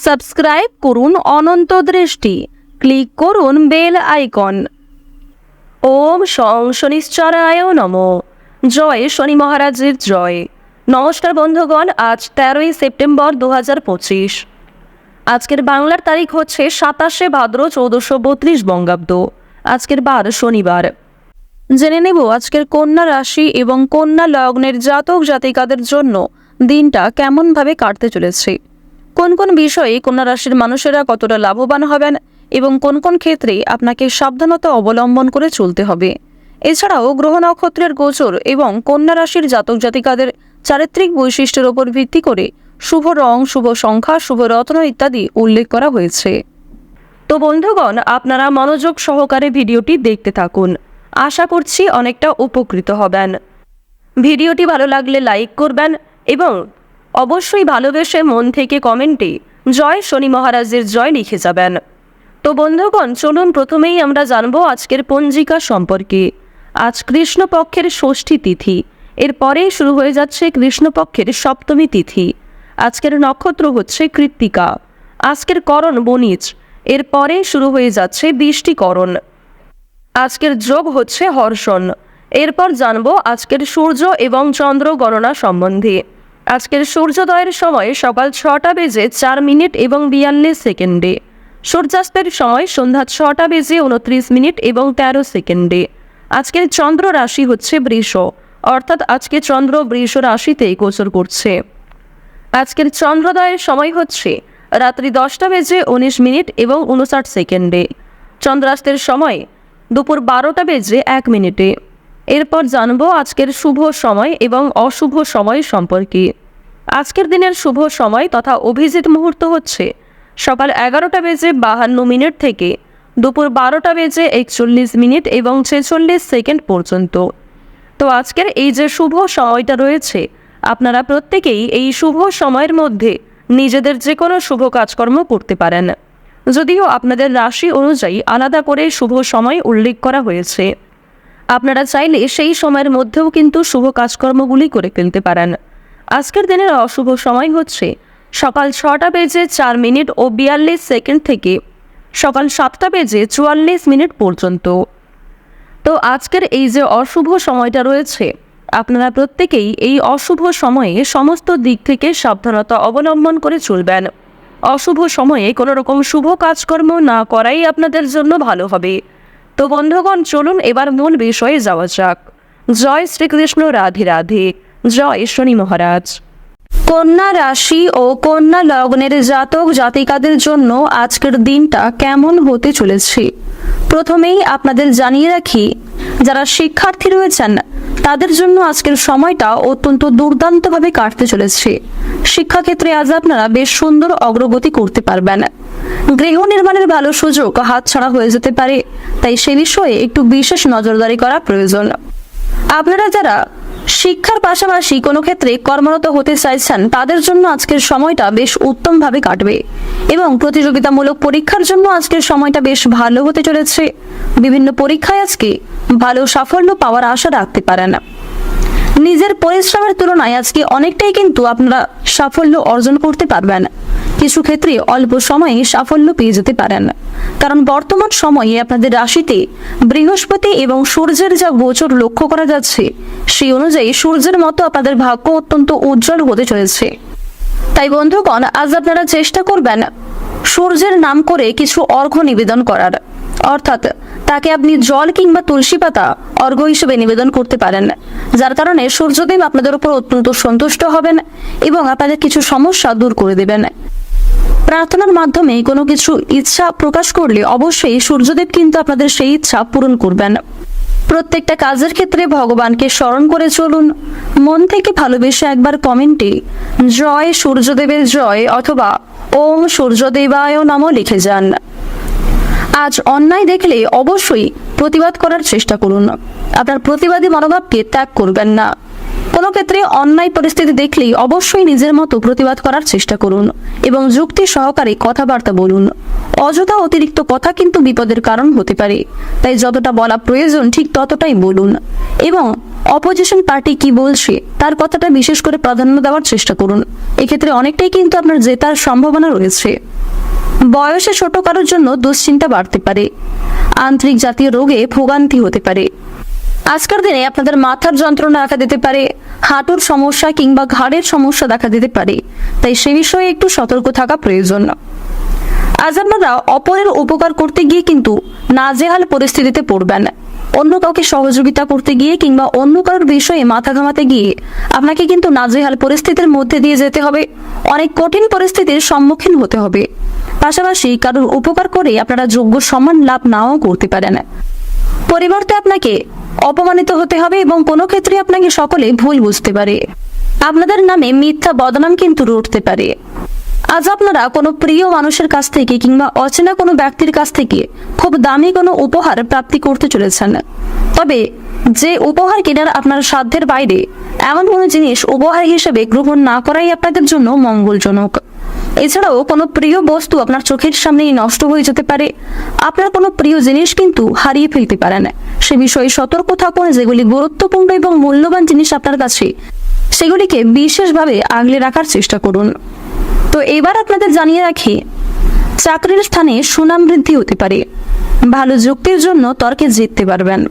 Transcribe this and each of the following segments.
Subscribe করুন অনন্ত দৃষ্টি, click করুন বেল আইকন। ওম শং শনিশ্চরায় নমঃ। জয় শনি মহারাজের জয়। নমস্কার বন্ধুগণ, আজ 13ই সেপ্টেম্বর 2025। আজকের বাংলার তারিখ হচ্ছে 27শে ভাদ্র 1432 বঙ্গাব্দ। আজকের বার শনিবার। জেনে নেব আজকের কন্যা রাশি এবং কন্যা লগ্নের জাতক জাতিকাদের জন্য দিনটা কেমনভাবে কাটতে চলেছে, কোন কোন বিষয়ে কন্যা রাশির মানুষেরা কতটা লাভবান হবেন এবং কোন কোন ক্ষেত্রে আপনাকে সাবধানতা অবলম্বন করে চলতে হবে। এছাড়াও গ্রহ নক্ষত্রের গোচর এবং কন্যা রাশির জাতক জাতিকাদের চারিত্রিক বৈশিষ্ট্যের উপর ভিত্তি করে শুভ রং, শুভ সংখ্যা, শুভ রত্ন ইত্যাদি উল্লেখ করা হয়েছে। তো বন্ধুগণ, আপনারা মনোযোগ সহকারে ভিডিওটি দেখতে থাকুন। আশা করছি অনেকটা উপকৃত হবেন। ভিডিওটি ভালো লাগলে লাইক করবেন এবং অবশ্যই ভালোবেসে মন থেকে কমেন্টে জয় শনি মহারাজের জয় লিখে যাবেন। তো বন্ধুগণ, চলুন প্রথমেই আমরা জানবো আজকের পঞ্জিকা সম্পর্কে। আজ কৃষ্ণপক্ষের ষষ্ঠী তিথি, এরপরেই শুরু হয়ে যাচ্ছে কৃষ্ণপক্ষের সপ্তমী তিথি। আজকের নক্ষত্র হচ্ছে কৃত্তিকা। আজকের করণ বণিজ, এরপরে শুরু হয়ে যাচ্ছে বৃষ্টিকরণ। আজকের যোগ হচ্ছে হর্ষণ। এরপর জানবো আজকের সূর্য এবং চন্দ্র গণনা সম্বন্ধে। আজকের সূর্যোদয়ের সময় সকাল 6টা বেজে 4 মিনিট এবং 42 সেকেন্ডে। সূর্যাস্তের সময় সন্ধ্যা 6টা বেজে 29 মিনিট এবং 13 সেকেন্ডে। আজকের চন্দ্র রাশি হচ্ছে বৃষ, অর্থাৎ আজকে চন্দ্র বৃষ রাশিতে গোচর করছে। আজকের চন্দ্রোদয়ের সময় হচ্ছে রাত্রি 10টা বেজে 19 মিনিট এবং 59 সেকেন্ডে। চন্দ্রাস্তের সময় দুপুর 12টা বেজে 1 মিনিটে। এরপর জানবো আজকের শুভ সময় এবং অশুভ সময় সম্পর্কে। আজকের দিনের শুভ সময় তথা অভিজিৎ মুহূর্ত হচ্ছে সকাল 11টা বেজে 52 মিনিট থেকে দুপুর 12টা বেজে 41 মিনিট এবং 46 সেকেন্ড পর্যন্ত। তো আজকের এই যে শুভ সময়টা রয়েছে, আপনারা প্রত্যেকেই এই শুভ সময়ের মধ্যে নিজেদের যে কোনো শুভ কাজকর্ম করতে পারেন, যদিও আপনাদের রাশি অনুযায়ী আলাদা করে শুভ সময় উল্লেখ করা হয়েছে। আপনারা চাইলে সেই সময়ের মধ্যেও কিন্তু শুভ কাজকর্মগুলি করে ফেলতে পারেন। আজকের দিনের অশুভ সময় হচ্ছে সকাল 6টা বেজে 4 মিনিট ও 42 সেকেন্ড থেকে সকাল 7টা বেজে 44 মিনিট পর্যন্ত। তো আজকের এই যে অশুভ সময়টা রয়েছে, আপনারা প্রত্যেকেই এই অশুভ সময়ে সমস্ত দিক থেকে সাবধানতা অবলম্বন করে চলবেন। অশুভ সময়ে কোনো রকম শুভ কাজকর্ম না করাই আপনাদের জন্য ভালো হবে। তো বন্ধুগণ, চলুন এবার মূল বিষয়ে যাওয়া যাক। জয় শ্রীকৃষ্ণ, রাধে রাধে, জয় শনি মহারাজ। কন্যা রাশি ও কন্যা লগ্নের জাতক জাতিকাদের জন্য আজকের দিনটা কেমন হতে চলেছে প্রথমেই আপনাদের জানিয়ে রাখি, যারা শিক্ষার্থী রয়েছেন তাদের জন্য আজকের সময়টা অত্যন্ত দুর্দান্তভাবে কাটতে চলেছে। শিক্ষাক্ষেত্রে আজ আপনারা বেশ সুন্দর অগ্রগতি করতে পারবেন। গৃহ নির্মাণের ভালো সুযোগ হাতছাড়া হয়ে যেতে পারে, তাই সে বিষয়ে একটু বিশেষ নজরদারি করা প্রয়োজন। আপনারা যারা শিক্ষার পাশাপাশি কোনো ক্ষেত্রে কর্মরত হতে চাইছেন তাদের জন্য আজকের সময়টা বেশ উত্তমভাবে কাটবে এবং প্রতিযোগিতামূলক পরীক্ষার জন্য আজকের সময়টা বেশ ভালো হতে চলেছে। বিভিন্ন পরীক্ষায় আজকে ভালো সাফল্য পাওয়ার আশা রাখতে পারেন। নিজের পরিশ্রমের তুলনায় আজকে অনেকটাই কিন্তু আপনারা সাফল্য অর্জন করতে পারবেন। কিছু ক্ষেত্রে অল্প সময়ে সাফল্য পেয়ে যেতে পারেন, কারণ বর্তমান সময়ে আপনাদের রাশিতে বৃহস্পতি এবং সূর্যের যা গোচর লক্ষ্য করা যাচ্ছে, সেই অনুযায়ী সূর্যের মতো আপনাদের ভাগ্য অত্যন্ত উজ্জ্বল হতে চলেছে। তাই বন্ধুগণ, আজ আপনারা চেষ্টা করবেন সূর্যের নাম করে কিছু অর্ঘ্য নিবেদন করার, অর্থাৎ তাকে আপনি জল কিংবা তুলসী পাতা অর্ঘ্য হিসেবে নিবেদন করতে পারেন, যার কারণে সূর্যদেব আপনাদের উপর অত্যন্ত সন্তুষ্ট হবেন এবং আপনাদের কিছু সমস্যা দূর করে দেবেন। প্রার্থনার মাধ্যমে কোনো কিছু ইচ্ছা প্রকাশ করলে অবশ্যই সূর্যদেব কিন্তু আপনাদের সেই ইচ্ছা পূরণ করবেন। প্রত্যেকটা কাজের ক্ষেত্রে ভগবানকে স্মরণ করে চলুন। মন থেকে ভালোবেসে একবার কমেন্টে জয় সূর্যদেবের জয় অথবা ওম সূর্যদেবায় নমঃ লিখে যান। আজ অন্যায় দেখলে অবশ্যই প্রতিবাদ করার চেষ্টা করুন। আপনার প্রতিবাদী মনোভাবকে ত্যাগ করবেন না। কোনো ক্ষেত্রে অন্যায় পরিস্থিতি দেখলেই অবশ্যই নিজের মতো প্রতিবাদ করার চেষ্টা করুন এবং যুক্তি সহকারে কথাবার্তা বলুন। অযথা অতিরিক্ত কথা কিন্তু বিপদের কারণ হতে পারে, তাই যতটা বলা প্রয়োজন ঠিক ততটাই বলুন এবং অপোজিশন পার্টি কি বলছে তার কথাটা বিশেষ করে প্রাধান্য দেওয়ার চেষ্টা করুন। এক্ষেত্রে অনেকটাই কিন্তু আপনার জেতার সম্ভাবনা রয়েছে। বয়সে ছোট কারোর জন্য দুশ্চিন্তা বাড়তে পারে। আন্তরিক জাতীয় রোগে ভোগান্তি হতে পারে। আজকের দিনে আপনাদের মাথার যন্ত্রণা দেখা দিতে পারে, হাঁটুর সমস্যা কিংবা ঘাড়ের সমস্যা দেখা দিতে পারে, তাই সে বিষয়ে একটু সতর্ক থাকা প্রয়োজন। আজ আপনারা অপরের উপকার করতে গিয়ে কিন্তু নাজেহাল পরিস্থিতিতে পড়বেন। অন্য কাউকে সহযোগিতা করতে গিয়ে কিংবা অন্য কারোর বিষয়ে মাথা ঘামাতে গিয়ে আপনাকে কিন্তু নাজেহাল পরিস্থিতির মধ্যে দিয়ে যেতে হবে, অনেক কঠিন পরিস্থিতির সম্মুখীন হতে হবে। পাশাপাশি কারোর উপকার করে আপনারা যোগ্য সম্মান লাভ নাও করতে পারেন। পরিবর্তে আপনাকে অপমানিত হতে হবে এবং কোনো ক্ষেত্রে আপনাকে সকলে ভুল বুঝতে পারে। আপনাদের নামে মিথ্যা বদনাম কিন্তু রটতে পারে। আজ আপনারা কোনো প্রিয় মানুষের কাছ থেকে কিংবা অচেনা কোনো ব্যক্তির কাছ থেকে খুব দামি কোনো উপহার প্রাপ্তি করতে চলেছেন। তবে যে উপহার কেনার আপনার সাধ্যের বাইরে এমন কোনো জিনিস উপহার হিসেবে গ্রহণ না করাই আপনাদের জন্য মঙ্গলজনক। এছাড়াও কোনো প্রিয় বস্তু আপনার চোখের সামনেই নষ্ট হয়ে যেতে পারে। আপনার কোনো প্রিয় জিনিস কিন্তু হারিয়ে ফেলতে পারেন। সে বিষয়ে সতর্ক থাকুন। যেগুলি গুরুত্বপূর্ণ এবং মূল্যবান জিনিস আপনার কাছে, সেগুলিকে বিশেষভাবে আগলে রাখার চেষ্টা করুন। তো এবার আপনাদের জানিয়ে রাখি, চাকরির স্থানে সুনাম বৃদ্ধি হতে পারে। ভালো যুক্তির জন্য তর্কে জিততে পারবেন।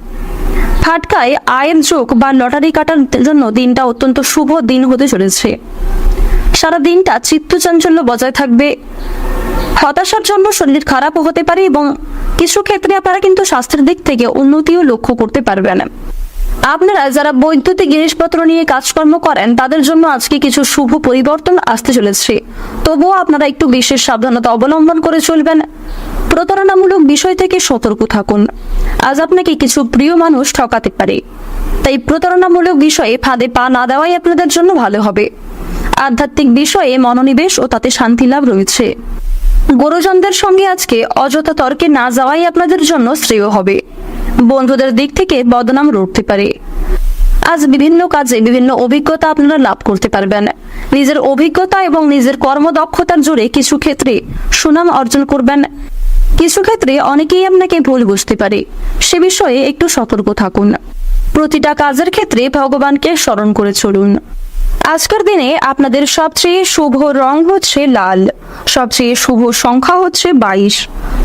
ফাটকায় আয়ের যোগ বা লটারি কাটার জন্য দিনটা অত্যন্ত শুভ দিন হতে চলেছে। সারা দিনটা চিত্তচাঞ্চল্য বজায় থাকবে। হতাশার জন্য শরীর খারাপও হতে পারে এবং কিছু ক্ষেত্রে আপনারা কিন্তু স্বাস্থ্যের দিক থেকে উন্নতিও লক্ষ্য করতে পারবেন। আপনারা যারা বৈদ্যুতিক জিনিসপত্র নিয়ে কাজকর্ম করেন তাদের জন্য আজকে কিছু শুভ পরিবর্তন আসতে চলেছে। তবুও আপনারা একটু বিশেষ সাবধানতা অবলম্বন করে চলবেন। প্রতারণামূলক বিষয় থেকে সতর্ক থাকুন। আজ আপনাকে কিছু প্রিয় মানুষ ঠকাতে পারে, তাই প্রতারণামূলক বিষয়ে ফাঁদে পা না দেওয়াই আপনাদের জন্য ভালো হবে। আধ্যাত্মিক বিষয়ে মনোনিবেশ ও তাতে শান্তি লাভ রয়েছে। গুরুজনদের সঙ্গে আজকে অযথা তর্কে না যাওয়াই আপনাদের জন্য শ্রেয় হবে। বন্ধুদের দিক থেকে বদনাম রটতে পারে। আজ বিভিন্ন কাজে বিভিন্ন অভিজ্ঞতা আপনারা লাভ করতে পারবেন। নিজের অভিজ্ঞতা এবং নিজের কর্মদক্ষতার জোরে কিছু ক্ষেত্রে সুনাম অর্জন করবেন। কিছু ক্ষেত্রে অনেকেই আপনাকে ভুল বুঝতে পারে, সে বিষয়ে একটু সতর্ক থাকুন। প্রতিটা কাজের ক্ষেত্রে ভগবানকে স্মরণ করে চলুন। আজকের দিনে আপনাদের সবচেয়ে শুভ রং হচ্ছে লাল, সবচেয়ে শুভ সংখ্যা হচ্ছে 22,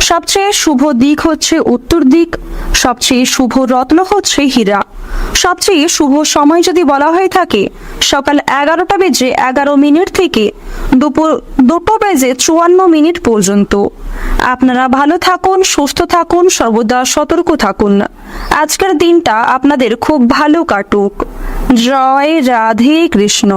সবচেয়ে শুভ দিক হচ্ছে উত্তর দিক, সবচেয়ে শুভ রত্ন হচ্ছে হীরা। সবচেয়ে শুভ সময় যদি বলা হয়ে থাকে সকাল 11টা বেজে 11 মিনিট থেকে দুপুর 2টো বেজে 54 মিনিট পর্যন্ত। আপনারা ভালো থাকুন, সুস্থ থাকুন, সর্বদা সতর্ক থাকুন। আজকের দিনটা আপনাদের খুব ভালো কাটুক। জয় রাধে কৃষ্ণ।